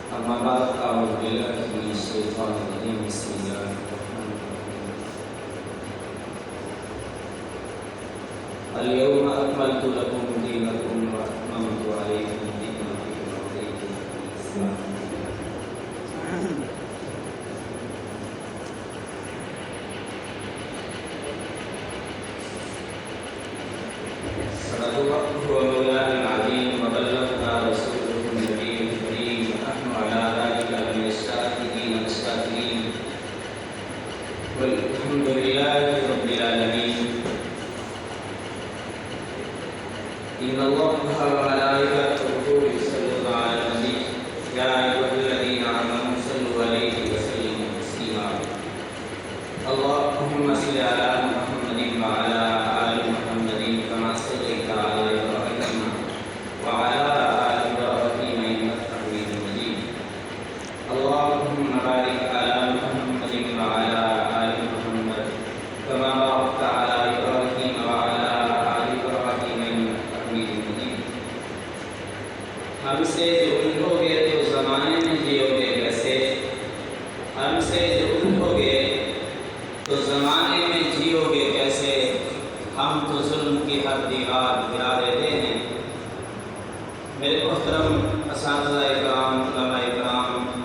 أما بعد أعوذ بالله من الشيطان الرجيم بسم الله الرحمن الرحيم اليوم أكملت لكم دينكم وأتممت عليكم نعمتي ورضيت لكم الإسلام صدق الله ومولانا العظيم وبلغنا رسوله النبي الكريم ونحن على ذلك من الشاهدين والشاكرين والحمد لله رب العالمين إن الله وملائكته يصلون على النبي يا أيها الذين آمنوا صلوا عليه وسلموا تسليما اللهم صل على محمد وعلى آل محمد كما صليت على إبراهيم وعلى آل إبراهيم إنك حميد مجيد اللهم بارك على محمد وعلى آل محمد كما باركت على إبراهيم وعلى آل إبراهيم إنك حميد مجيد ہم سے جو ہو گئے تو زمانے میں جیو گے کیسے ہم سے جو ہو گئے تو زمانے میں جیو گے کیسے ہم تو ظلم کی حد دیوار گرا دیتے ہیں میرے محترم اساتذہ اکرام علماء اکرام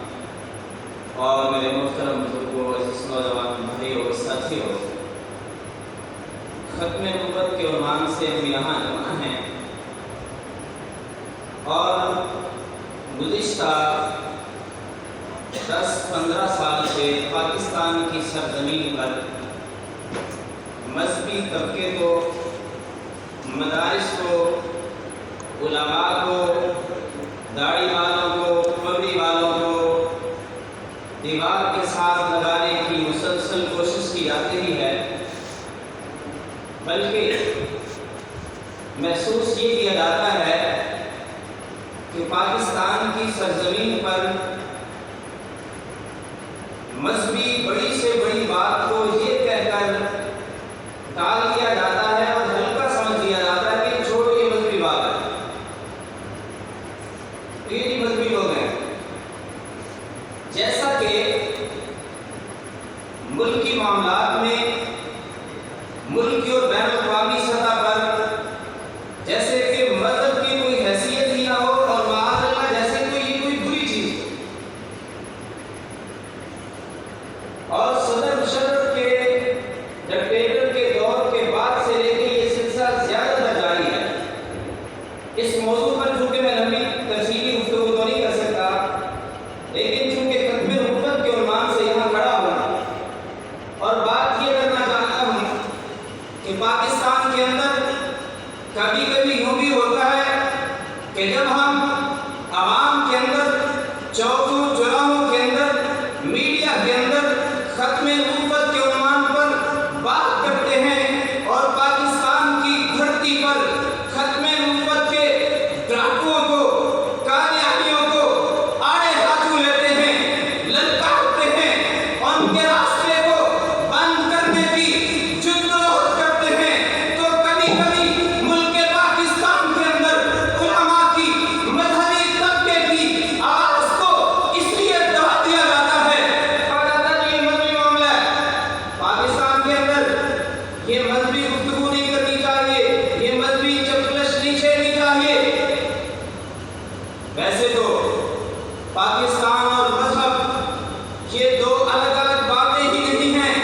اور میرے محترم بزرگوں عزیز نوجوان بھائیوں اور ساتھیوں ختم نبوت کے عنوان سے ہم یہاں جمع ہیں اور گزشتہ 10-15 سال سے پاکستان کی سرزمین پر مذہبی طبقے کو مدارس کو علماء کو داڑھی والوں کو پگڑی والوں کو دیوار کے ساتھ لگانے کی مسلسل کوشش کی جاتی ہی ہے بلکہ محسوس یہ کیا جاتا ہے کہ پاکستان کی سرزمین پر مذہبی بڑی سے بڑی بات کو یہ کہہ کر ٹال دیا جاتا ہے اور ہلکا سمجھ دیا جاتا ہے کہ چھوڑو یہ مذہبی بات ہے یہ نہیں مذہبی لوگ ہیں جیسا کہ ملکی معاملات میں ملکی اور بین الاقوامی سطح پر جیسے کہ مذہب کی کوئی حیثیت ہی نہ ہو اور معاذ اللہ جیسے کوئی بری چیز اور صدر مشرف کے ڈکٹیٹر کے دور کے بعد سے لے کے یہ سلسلہ زیادہ تر جاری ہے اس موضوع پر چونکہ میں لمبی تفصیلی گفتگو تو نہیں کر سکتا لیکن چونکہ ختم نبوت کے عنوان سے یہاں کھڑا ہوں اور بات یہ کرنا چاہتا ہوں کہ پاکستان کے اندر کبھی کبھی یوں بھی ہوتا ہے کہ جب ہم عوام کے اندر چوکوں چوراہوں کے اندر میڈیا کے اندر ختم نبوت کے عنوان پر بات کرتے ہیں اور پاکستان کی دھرتی پر ختم نبوت کے ڈاکوؤں کو قادیانیوں کو آڑے ہاتھوں لیتے ہیں للکارتے ہیں اور ان کے راستے کو بند کرنے کی جدوجہد کرتے ہیں تو کبھی کبھی ملک پاکستان کے اندر علماء کی مذہبی طبقے کی آواز کو اس لیے دبا دیا جاتا ہے کہا جاتا ہے یہ مذہبی معاملہ ہے پاکستان کے اندر یہ مذہبی گفتگو نہیں کرنی چاہیے یہ مذہبی چپکلش نہیں چھیڑنی چاہیے ویسے تو پاکستان اور مذہب یہ دو الگ الگ باتیں ہی نہیں ہیں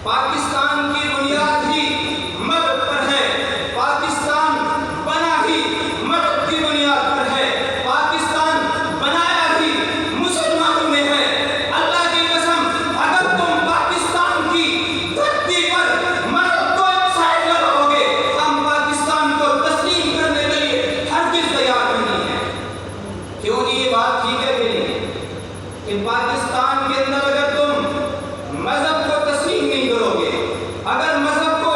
پاکستان کی بنیاد ہی مذہب پر ہے پاکستان بنا ہی مذہب کی بنیاد پر ہے پاکستان بنایا ہی مسلمانوں نے ہے اللہ کی قسم اگر تم پاکستان کی دھرتی پر مذہب کو ایک سائڈ لگاؤ گے ہم پاکستان کو تسلیم کرنے کے لیے ہرگز تیار نہیں ہیں کیوں نہیں یہ بات ٹھیک ہے کہ نہیں کہ پاکستان کے اندر اگر تم مذہب کو تسلیم نہیں کرو گے اگر مذہب کو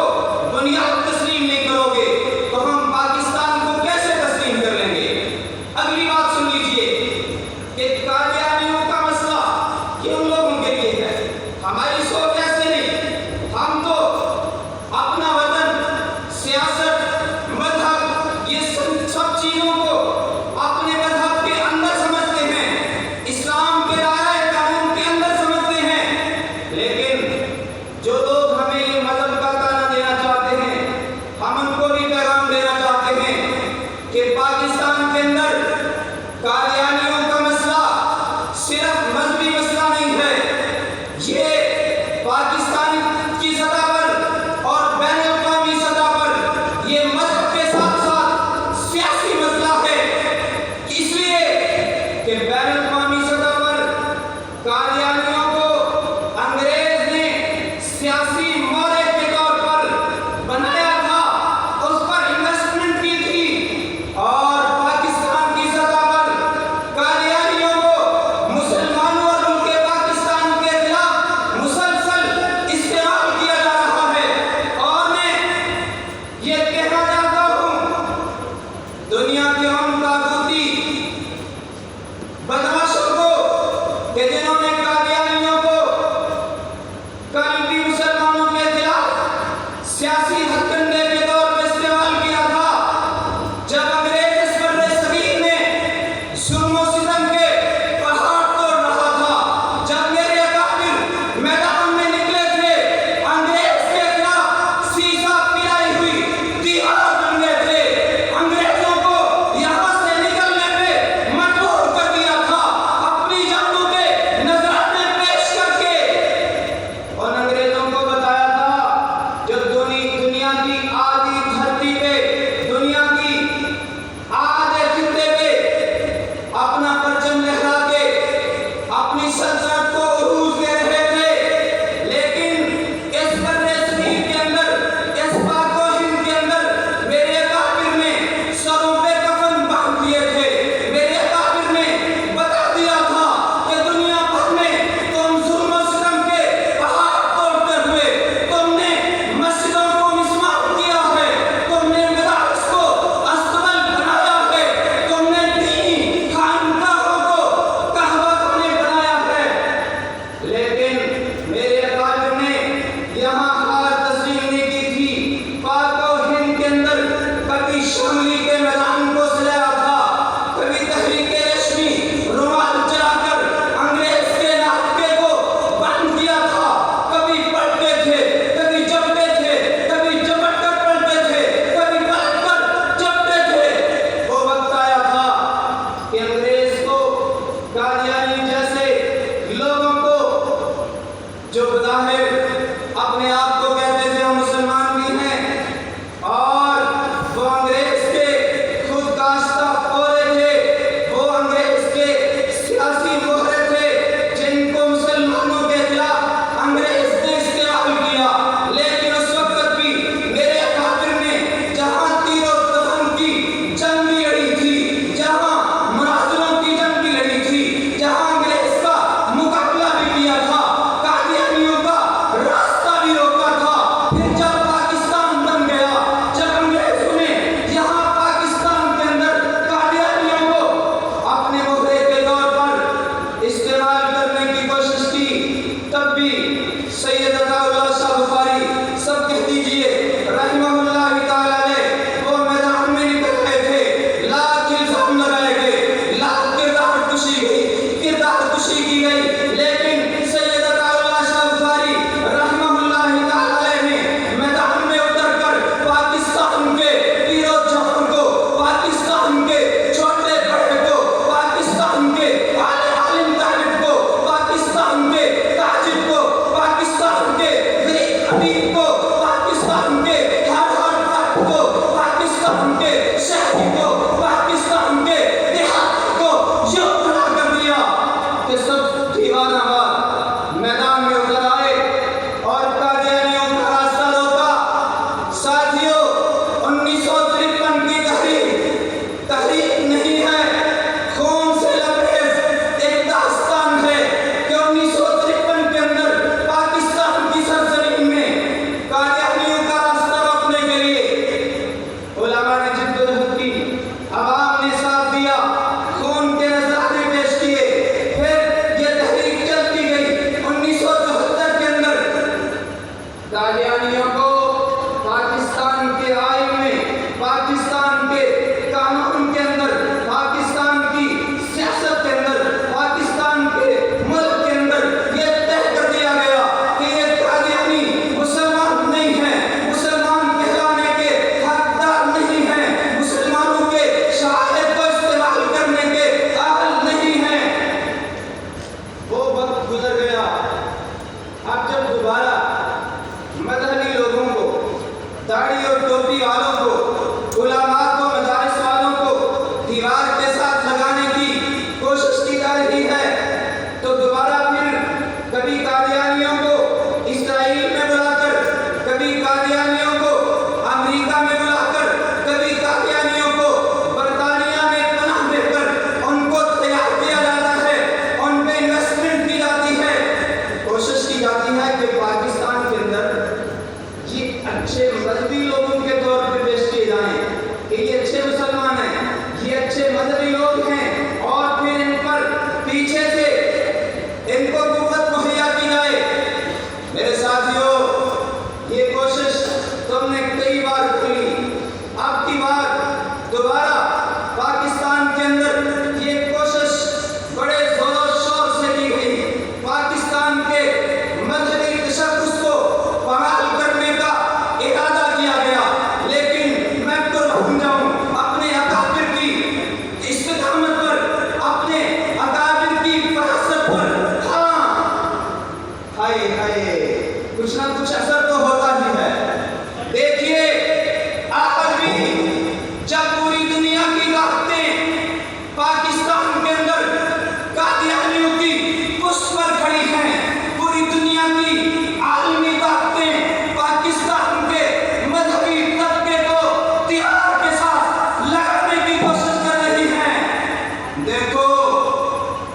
بنیاد تسلیم نہیں کرو گے تو ہم پاکستان کو کیسے تسلیم کر لیں گے اگلی بات سن لیجئے کہ قادیانیوں کا مسئلہ یہ ان لوگوں کے لیے ہے ہماری سوچ ایسے نہیں ہم تو اپنا وطن سیاست مذہب یہ سب چیزوں کو اپنے مذہب کے اندر سمجھتے ہیں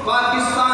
پاکستان